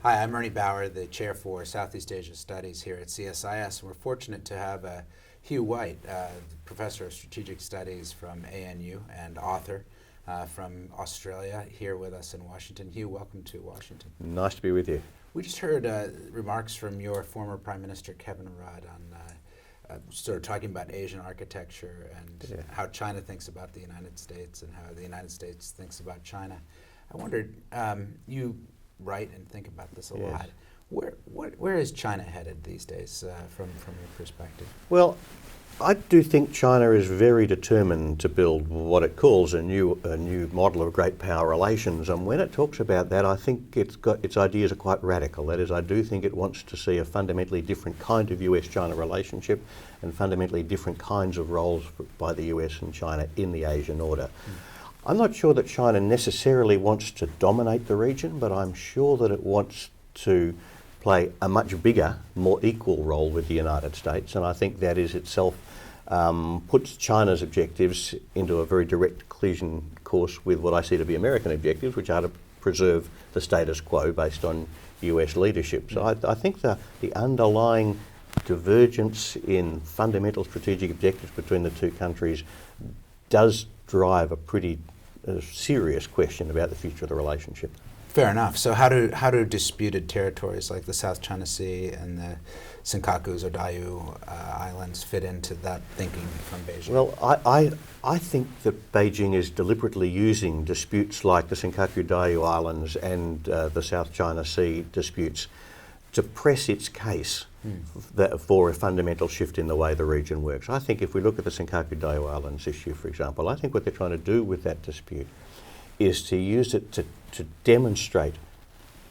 Hi, I'm Ernie Bauer, the Chair for Southeast Asia Studies here at CSIS. We're fortunate to have Hugh White, Professor of Strategic Studies from ANU and author from Australia, here with us in Washington. Hugh, welcome to Washington. Nice to be with you. We just heard remarks from your former Prime Minister Kevin Rudd on sort of talking about Asian architecture and how China thinks about the United States and how the United States thinks about China. I wondered, you write and think about this a lot. Where is China headed these days from your perspective? Well, I do think China is very determined to build what it calls a new model of great power relations, and when it talks about that, I think its ideas are quite radical. That is, I do think it wants to see a fundamentally different kind of US-China relationship and fundamentally different kinds of roles by the US and China in the Asian order. I'm not sure that China necessarily wants to dominate the region, but I'm sure that it wants to play a much bigger, more equal role with the United States, and I think that is itself puts China's objectives into a very direct collision course with what I see to be American objectives, which are to preserve the status quo based on US leadership. So I think the underlying divergence in fundamental strategic objectives between the two countries does drive a pretty serious question about the future of the relationship. Fair enough. So how do disputed territories like the South China Sea and the Senkakus or Diaoyu Islands fit into that thinking from Beijing? Well, I think that Beijing is deliberately using disputes like the Senkaku-Diaoyu Islands and the South China Sea disputes to press its case for a fundamental shift in the way the region works. I think if we look at the Senkaku-Diaoyu Islands issue, for example, I think what they're trying to do with that dispute is to use it to demonstrate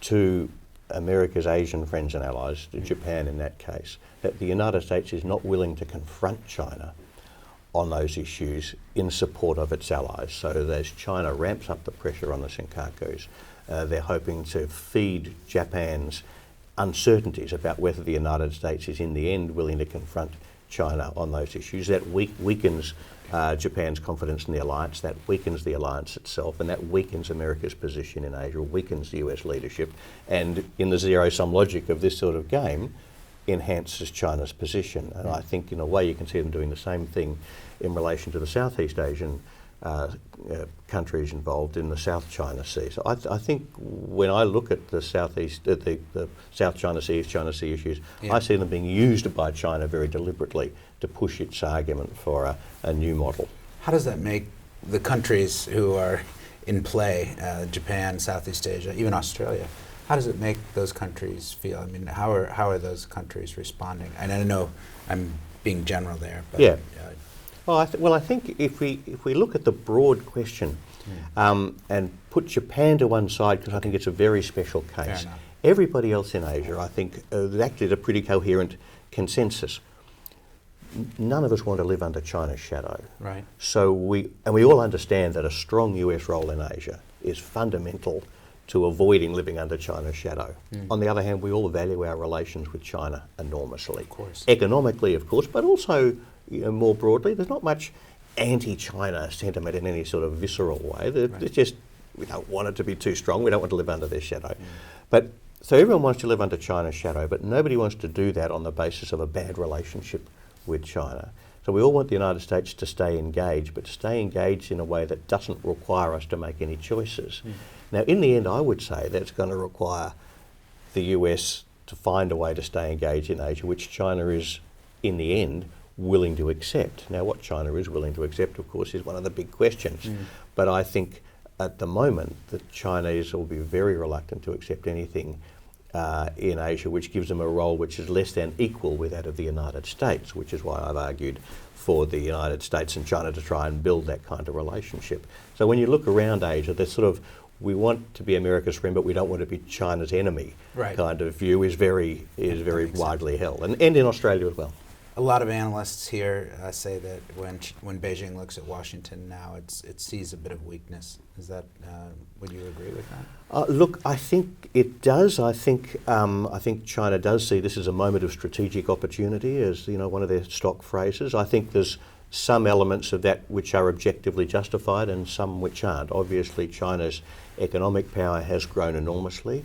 to America's Asian friends and allies, to Japan in that case, that the United States is not willing to confront China on those issues in support of its allies. So as China ramps up the pressure on the Senkakus, they're hoping to feed Japan's uncertainties about whether the United States is in the end willing to confront China on those issues. That weakens Japan's confidence in the alliance, that weakens the alliance itself, and that weakens America's position in Asia, weakens the US leadership, and in the zero-sum logic of this sort of game, enhances China's position. And I think in a way you can see them doing the same thing in relation to the Southeast Asian countries involved in the South China Sea. So I think when I look at the the South China Sea, East China Sea issues, I see them being used by China very deliberately to push its argument for a new model. How does that make the countries who are in play, Japan, Southeast Asia, even Australia, how does it make those countries feel? I mean, how are those countries responding? And I know I'm being general there, but well, I think if we look at the broad question and put Japan to one side, because I think it's a very special case, everybody else in Asia, I think, actually is a pretty coherent consensus. None of us want to live under China's shadow. Right. So we all understand that a strong US role in Asia is fundamental to avoiding living under China's shadow. On the other hand, we all value our relations with China enormously. Of course. Economically, of course, but also more broadly, there's not much anti-China sentiment in any sort of visceral way. It's just, we don't want it to be too strong. We don't want to live under their shadow. But so everyone wants to live under China's shadow, but nobody wants to do that on the basis of a bad relationship with China. So we all want the United States to stay engaged, but to stay engaged in a way that doesn't require us to make any choices. Now, in the end, I would say that's going to require the US to find a way to stay engaged in Asia, which China is, in the end, willing to accept. Now, what China is willing to accept, of course, is one of the big questions. But I think at the moment that China will be very reluctant to accept anything in Asia which gives them a role which is less than equal with that of the United States, which is why I've argued for the United States and China to try and build that kind of relationship. So when you look around Asia, there's sort of, we want to be America's friend, but we don't want to be China's enemy kind of view is very widely held, and in Australia as well. A lot of analysts here say that when Beijing looks at Washington now, it sees a bit of weakness. Is that? Would you agree with that? Look, I think it does. I think China does see this as a moment of strategic opportunity, as one of their stock phrases. I think there's some elements of that which are objectively justified and some which aren't. Obviously, China's economic power has grown enormously.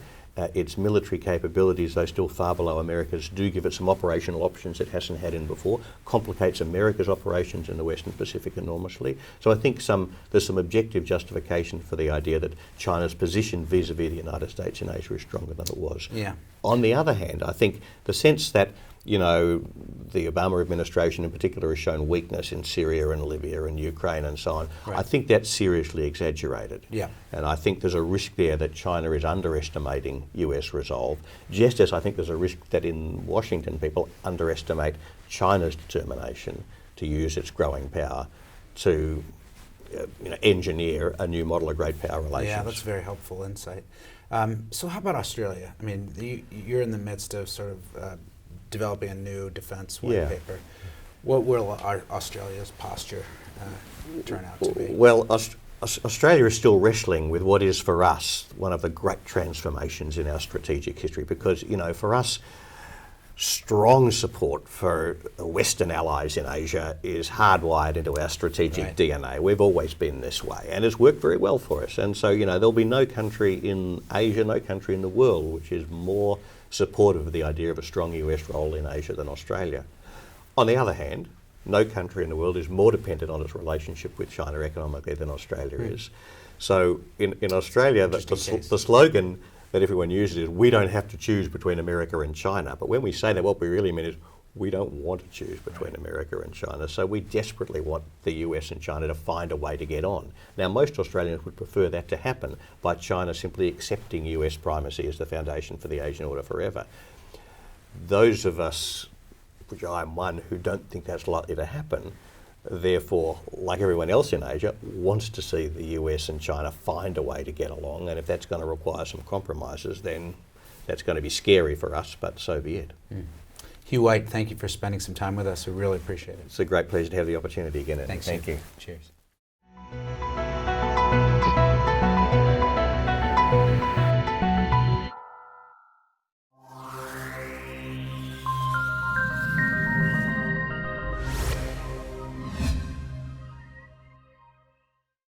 its military capabilities, though still far below America's, do give it some operational options it hasn't had in before, complicates America's operations in the Western Pacific enormously. So I think there's some objective justification for the idea that China's position vis-a-vis the United States in Asia is stronger than it was. Yeah. On the other hand, I think the sense that, you know, the Obama administration in particular has shown weakness in Syria and Libya and Ukraine and so on, Right. I think that's seriously exaggerated. Yeah. And I think there's a risk there that China is underestimating US resolve, just as I think there's a risk that in Washington people underestimate China's determination to use its growing power to engineer a new model of great power relations. Yeah, that's very helpful insight. So how about Australia? I mean, you're in the midst of sort of developing a new defense white paper. What will Australia's posture turn out to be? Well, Australia is still wrestling with what is for us one of the great transformations in our strategic history, because, you know, for us, strong support for Western allies in Asia is hardwired into our strategic DNA. We've always been this way, and it's worked very well for us. And so, you know, there'll be no country in Asia, no country in the world which is more supportive of the idea of a strong US role in Asia than Australia. On the other hand, no country in the world is more dependent on its relationship with China economically than Australia is. So in Australia, the slogan that everyone uses is, we don't have to choose between America and China. But when we say that, what we really mean is, we don't want to choose between America and China, so we desperately want the US and China to find a way to get on. Now, most Australians would prefer that to happen by China simply accepting US primacy as the foundation for the Asian order forever. Those of us, which I'm one, who don't think that's likely to happen, therefore, like everyone else in Asia, wants to see the US and China find a way to get along, and if that's going to require some compromises, then that's going to be scary for us, but so be it. Hugh White, thank you for spending some time with us. We really appreciate it. It's a great pleasure to have the opportunity again. Thanks. Thank you. Cheers.